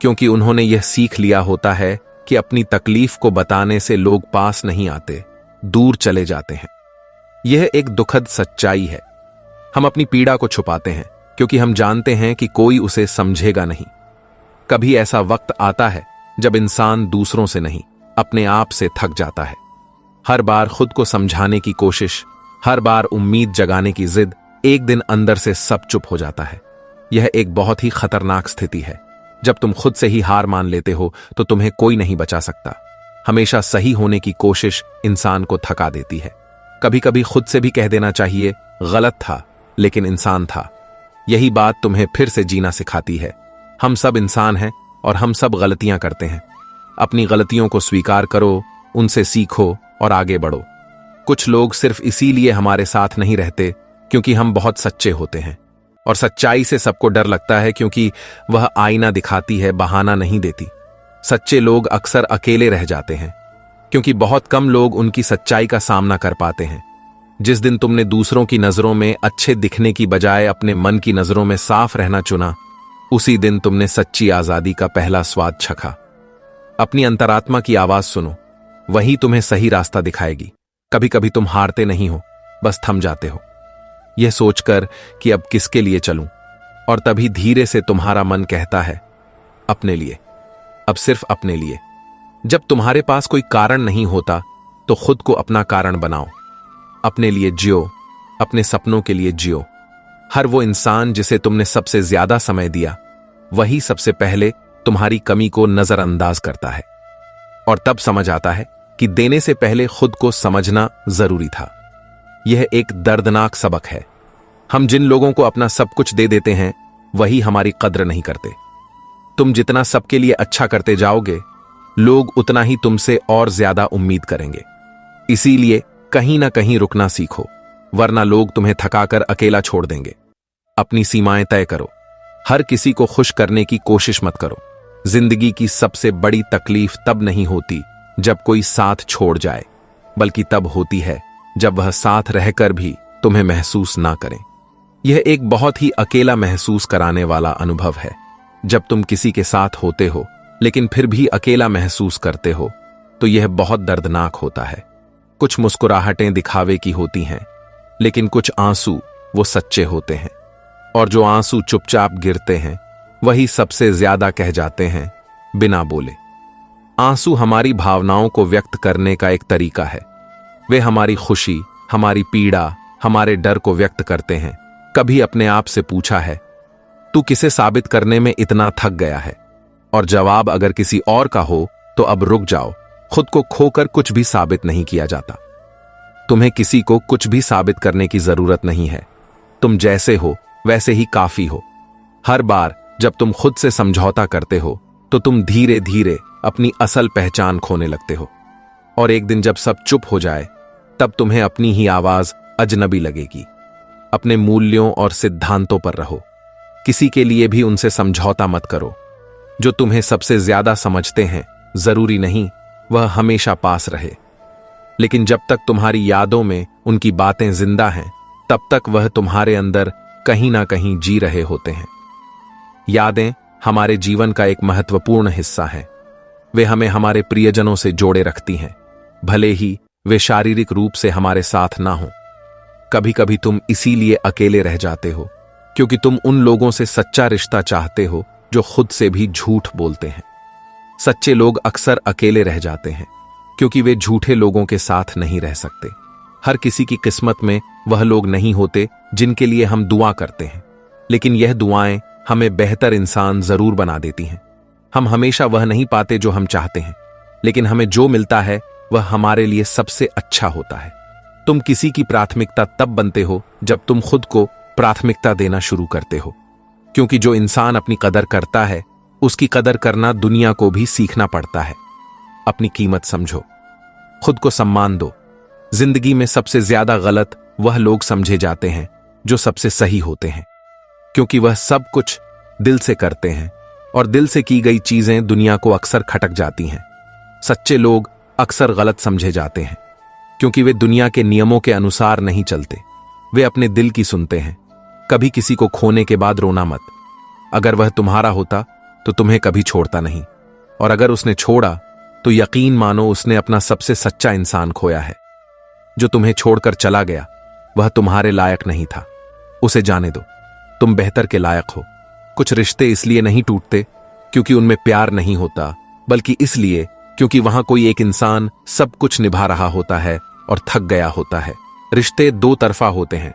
क्योंकि उन्होंने यह सीख लिया होता है कि अपनी तकलीफ को बताने से लोग पास नहीं आते, दूर चले जाते हैं। यह एक दुखद सच्चाई है। हम अपनी पीड़ा को छुपाते हैं क्योंकि हम जानते हैं कि कोई उसे समझेगा नहीं। कभी ऐसा वक्त आता है जब इंसान दूसरों से नहीं, अपने आप से थक जाता है। हर बार खुद को समझाने की कोशिश, हर बार उम्मीद जगाने की जिद, एक दिन अंदर से सब चुप हो जाता है। यह एक बहुत ही खतरनाक स्थिति है। जब तुम खुद से ही हार मान लेते हो तो तुम्हें कोई नहीं बचा सकता। हमेशा सही होने की कोशिश इंसान को थका देती है। कभी कभी खुद से भी कह देना चाहिए, गलत था लेकिन इंसान था। यही बात तुम्हें फिर से जीना सिखाती है। हम सब इंसान हैं और हम सब गलतियां करते हैं। अपनी गलतियों को स्वीकार करो, उनसे सीखो और आगे बढ़ो। कुछ लोग सिर्फ इसीलिए हमारे साथ नहीं रहते क्योंकि हम बहुत सच्चे होते हैं, और सच्चाई से सबको डर लगता है क्योंकि वह आईना दिखाती है, बहाना नहीं देती। सच्चे लोग अक्सर अकेले रह जाते हैं क्योंकि बहुत कम लोग उनकी सच्चाई का सामना कर पाते हैं। जिस दिन तुमने दूसरों की नजरों में अच्छे दिखने की बजाय अपने मन की नजरों में साफ रहना चुना, उसी दिन तुमने सच्ची आजादी का पहला स्वाद चखा। अपनी अंतरात्मा की आवाज सुनो, वही तुम्हें सही रास्ता दिखाएगी। कभी कभी तुम हारते नहीं हो, बस थम जाते हो, यह सोचकर कि अब किसके लिए चलूं, और तभी धीरे से तुम्हारा मन कहता है, अपने लिए, अब सिर्फ अपने लिए। जब तुम्हारे पास कोई कारण नहीं होता तो खुद को अपना कारण बनाओ। अपने लिए जियो, अपने सपनों के लिए जियो। हर वो इंसान जिसे तुमने सबसे ज्यादा समय दिया, वही सबसे पहले तुम्हारी कमी को नजरअंदाज करता है, और तब समझ आता है कि देने से पहले खुद को समझना जरूरी था। यह एक दर्दनाक सबक है। हम जिन लोगों को अपना सब कुछ दे देते हैं, वही हमारी कद्र नहीं करते। तुम जितना सबके लिए अच्छा करते जाओगे, लोग उतना ही तुमसे और ज्यादा उम्मीद करेंगे। इसीलिए कहीं ना कहीं रुकना सीखो, वरना लोग तुम्हें थकाकर अकेला छोड़ देंगे। अपनी सीमाएं तय करो। हर किसी को खुश करने की कोशिश मत करो। जिंदगी की सबसे बड़ी तकलीफ तब नहीं होती जब कोई साथ छोड़ जाए, बल्कि तब होती है जब वह साथ रहकर भी तुम्हें महसूस ना करें। यह एक बहुत ही अकेला महसूस कराने वाला अनुभव है। जब तुम किसी के साथ होते हो लेकिन फिर भी अकेला महसूस करते हो, तो यह बहुत दर्दनाक होता है। कुछ मुस्कुराहटें दिखावे की होती हैं, लेकिन कुछ आंसू वो सच्चे होते हैं, और जो आंसू चुपचाप गिरते हैं वही सबसे ज्यादा कह जाते हैं बिना बोले। आंसू हमारी भावनाओं को व्यक्त करने का एक तरीका है। वे हमारी खुशी, हमारी पीड़ा, हमारे डर को व्यक्त करते हैं। कभी अपने आप से पूछा है, तू किसे साबित करने में इतना थक गया है? और जवाब अगर किसी और का हो तो अब रुक जाओ। खुद को खोकर कुछ भी साबित नहीं किया जाता। तुम्हें किसी को कुछ भी साबित करने की जरूरत नहीं है। तुम जैसे हो वैसे ही काफी हो। हर बार जब तुम खुद से समझौता करते हो तो तुम धीरे धीरे अपनी असल पहचान खोने लगते हो, और एक दिन जब सब चुप हो जाए तब तुम्हें अपनी ही आवाज अजनबी लगेगी। अपने मूल्यों और सिद्धांतों पर रहो। किसी के लिए भी उनसे समझौता मत करो। जो तुम्हें सबसे ज्यादा समझते हैं, जरूरी नहीं वह हमेशा पास रहे, लेकिन जब तक तुम्हारी यादों में उनकी बातें जिंदा हैं, तब तक वह तुम्हारे अंदर कहीं ना कहीं जी रहे होते हैं। यादें हमारे जीवन का एक महत्वपूर्ण हिस्सा हैं। वे हमें हमारे प्रियजनों से जोड़े रखती हैं, भले ही वे शारीरिक रूप से हमारे साथ ना हो। कभी कभी तुम इसीलिए अकेले रह जाते हो क्योंकि तुम उन लोगों से सच्चा रिश्ता चाहते हो जो खुद से भी झूठ बोलते हैं। सच्चे लोग अक्सर अकेले रह जाते हैं क्योंकि वे झूठे लोगों के साथ नहीं रह सकते। हर किसी की किस्मत में वह लोग नहीं होते जिनके लिए हम दुआ करते हैं, लेकिन यह दुआएं हमें बेहतर इंसान जरूर बना देती हैं। हम हमेशा वह नहीं पाते जो हम चाहते हैं, लेकिन हमें जो मिलता है वह हमारे लिए सबसे अच्छा होता है। तुम किसी की प्राथमिकता तब बनते हो जब तुम खुद को प्राथमिकता देना शुरू करते हो, क्योंकि जो इंसान अपनी कदर करता है, उसकी कदर करना दुनिया को भी सीखना पड़ता है। अपनी कीमत समझो, खुद को सम्मान दो। जिंदगी में सबसे ज्यादा गलत वह लोग समझे जाते हैं जो सबसे सही होते हैं, क्योंकि वह सब कुछ दिल से करते हैं, और दिल से की गई चीजें दुनिया को अक्सर खटक जाती हैं। सच्चे लोग अक्सर गलत समझे जाते हैं क्योंकि वे दुनिया के नियमों के अनुसार नहीं चलते। वे अपने दिल की सुनते हैं। कभी किसी को खोने के बाद रोना मत। अगर वह तुम्हारा होता तो तुम्हें कभी छोड़ता नहीं, और अगर उसने छोड़ा तो यकीन मानो उसने अपना सबसे सच्चा इंसान खोया है। जो तुम्हें छोड़कर चला गया वह तुम्हारे लायक नहीं था, उसे जाने दो। तुम बेहतर के लायक हो। कुछ रिश्ते इसलिए नहीं टूटते क्योंकि उनमें प्यार नहीं होता, बल्कि इसलिए क्योंकि वहां कोई एक इंसान सब कुछ निभा रहा होता है और थक गया होता है। रिश्ते दो तरफा होते हैं।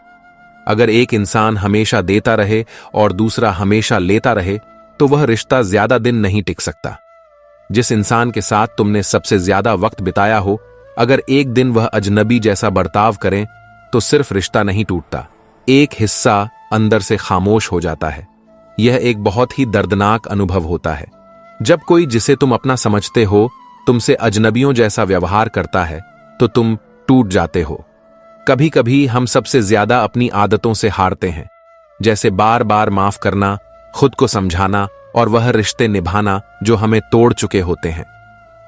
अगर एक इंसान हमेशा देता रहे और दूसरा हमेशा लेता रहे तो वह रिश्ता ज्यादा दिन नहीं टिक सकता। जिस इंसान के साथ तुमने सबसे ज्यादा वक्त बिताया हो, अगर एक दिन वह अजनबी जैसा बर्ताव करें तो सिर्फ रिश्ता नहीं टूटता, एक हिस्सा अंदर से खामोश हो जाता है। यह एक बहुत ही दर्दनाक अनुभव होता है। जब कोई जिसे तुम अपना समझते हो तुमसे अजनबियों जैसा व्यवहार करता है तो तुम टूट जाते हो। कभी कभी हम सबसे ज्यादा अपनी आदतों से हारते हैं, जैसे बार बार माफ करना, खुद को समझाना और वह रिश्ते निभाना जो हमें तोड़ चुके होते हैं।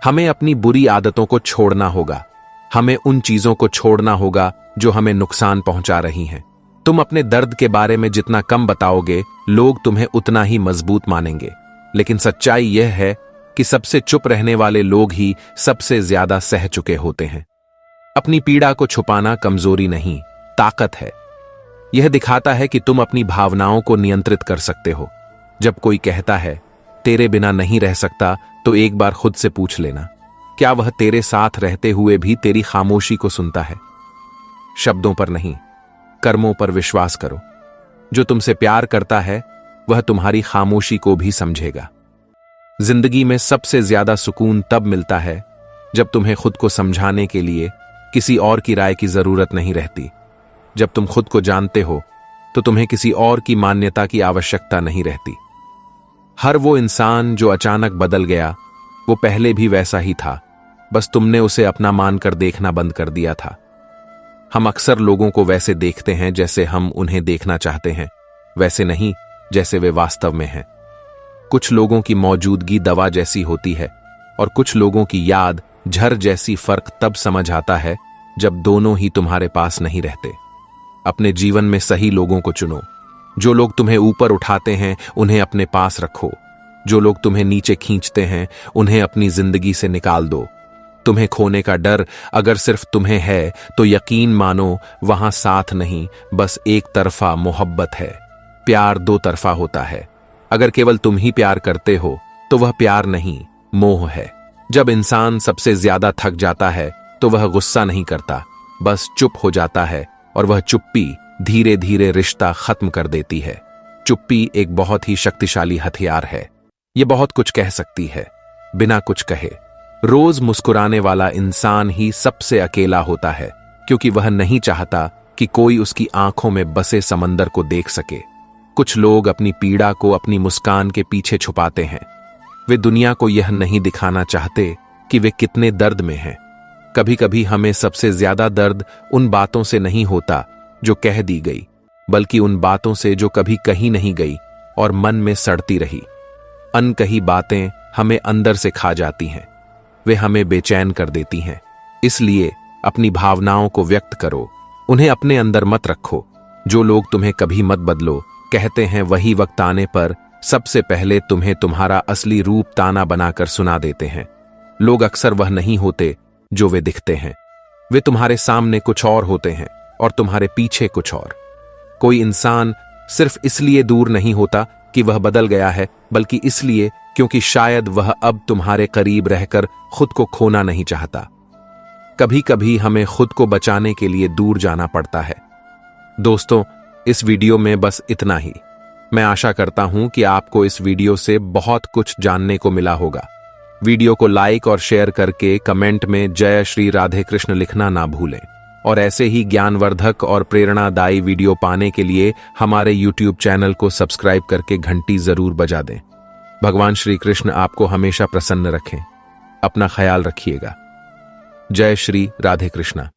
हमें अपनी बुरी आदतों को छोड़ना होगा। हमें उन चीजों को छोड़ना होगा जो हमें नुकसान पहुंचा रही हैं। तुम अपने दर्द के बारे में जितना कम बताओगे, लोग तुम्हें उतना ही मजबूत मानेंगे। लेकिन सच्चाई यह है कि सबसे चुप रहने वाले लोग ही सबसे ज्यादा सह चुके होते हैं। अपनी पीड़ा को छुपाना कमजोरी नहीं, ताकत है। यह दिखाता है कि तुम अपनी भावनाओं को नियंत्रित कर सकते हो। जब कोई कहता है तेरे बिना नहीं रह सकता, तो एक बार खुद से पूछ लेना, क्या वह तेरे साथ रहते हुए भी तेरी खामोशी को सुनता है? शब्दों पर नहीं, कर्मों पर विश्वास करो। जो तुमसे प्यार करता है वह तुम्हारी खामोशी को भी समझेगा। जिंदगी में सबसे ज्यादा सुकून तब मिलता है जब तुम्हें खुद को समझाने के लिए किसी और की राय की जरूरत नहीं रहती। जब तुम खुद को जानते हो तो तुम्हें किसी और की मान्यता की आवश्यकता नहीं रहती। हर वो इंसान जो अचानक बदल गया, वो पहले भी वैसा ही था, बस तुमने उसे अपना मानकर देखना बंद कर दिया था। हम अक्सर लोगों को वैसे देखते हैं जैसे हम उन्हें देखना चाहते हैं, वैसे नहीं जैसे वे वास्तव में हैं। कुछ लोगों की मौजूदगी दवा जैसी होती है और कुछ लोगों की याद झर जैसी। फर्क तब समझ आता है जब दोनों ही तुम्हारे पास नहीं रहते। अपने जीवन में सही लोगों को चुनो। जो लोग तुम्हें ऊपर उठाते हैं उन्हें अपने पास रखो। जो लोग तुम्हें नीचे खींचते हैं उन्हें अपनी जिंदगी से निकाल दो। तुम्हें खोने का डर अगर सिर्फ तुम्हें है तो यकीन मानो वहां साथ नहीं, बस एक तरफा मोहब्बत है। प्यार दो तरफा होता है। अगर केवल तुम ही प्यार करते हो तो वह प्यार नहीं, मोह है। जब इंसान सबसे ज्यादा थक जाता है तो वह गुस्सा नहीं करता, बस चुप हो जाता है, और वह चुप्पी धीरे धीरे रिश्ता खत्म कर देती है। चुप्पी एक बहुत ही शक्तिशाली हथियार है। यह बहुत कुछ कह सकती है बिना कुछ कहे। रोज मुस्कुराने वाला इंसान ही सबसे अकेला होता है, क्योंकि वह नहीं चाहता कि कोई उसकी आंखों में बसे समंदर को देख सके। कुछ लोग अपनी पीड़ा को अपनी मुस्कान के पीछे छुपाते हैं। वे दुनिया को यह नहीं दिखाना चाहते कि वे कितने दर्द में हैं। कभी कभी हमें सबसे ज्यादा दर्द उन बातों से नहीं होता जो कह दी गई, बल्कि उन बातों से जो कभी कही नहीं गई और मन में सड़ती रही। अनकही बातें हमें अंदर से खा जाती हैं। वे हमें बेचैन कर देती हैं। इसलिए अपनी भावनाओं को व्यक्त करो, उन्हें अपने अंदर मत रखो। जो लोग तुम्हें कभी मत बदलो कहते हैं, वही वक्त आने पर सबसे पहले तुम्हें तुम्हारा असली रूप ताना बनाकर सुना देते हैं। लोग अक्सर वह नहीं होते जो वे दिखते हैं। वे तुम्हारे सामने कुछ और होते हैं और तुम्हारे पीछे कुछ और। कोई इंसान सिर्फ इसलिए दूर नहीं होता कि वह बदल गया है, बल्कि इसलिए क्योंकि शायद वह अब तुम्हारे करीब रहकर खुद को खोना नहीं चाहता। कभी कभी हमें खुद को बचाने के लिए दूर जाना पड़ता है। दोस्तों, इस वीडियो में बस इतना ही। मैं आशा करता हूं कि आपको इस वीडियो से बहुत कुछ जानने को मिला होगा। वीडियो को लाइक और शेयर करके कमेंट में जय श्री राधे कृष्ण लिखना ना भूलें, और ऐसे ही ज्ञानवर्धक और प्रेरणादायी वीडियो पाने के लिए हमारे YouTube चैनल को सब्सक्राइब करके घंटी जरूर बजा दें। भगवान श्री कृष्ण आपको हमेशा प्रसन्न रखें। अपना ख्याल रखिएगा। जय श्री राधे कृष्णा।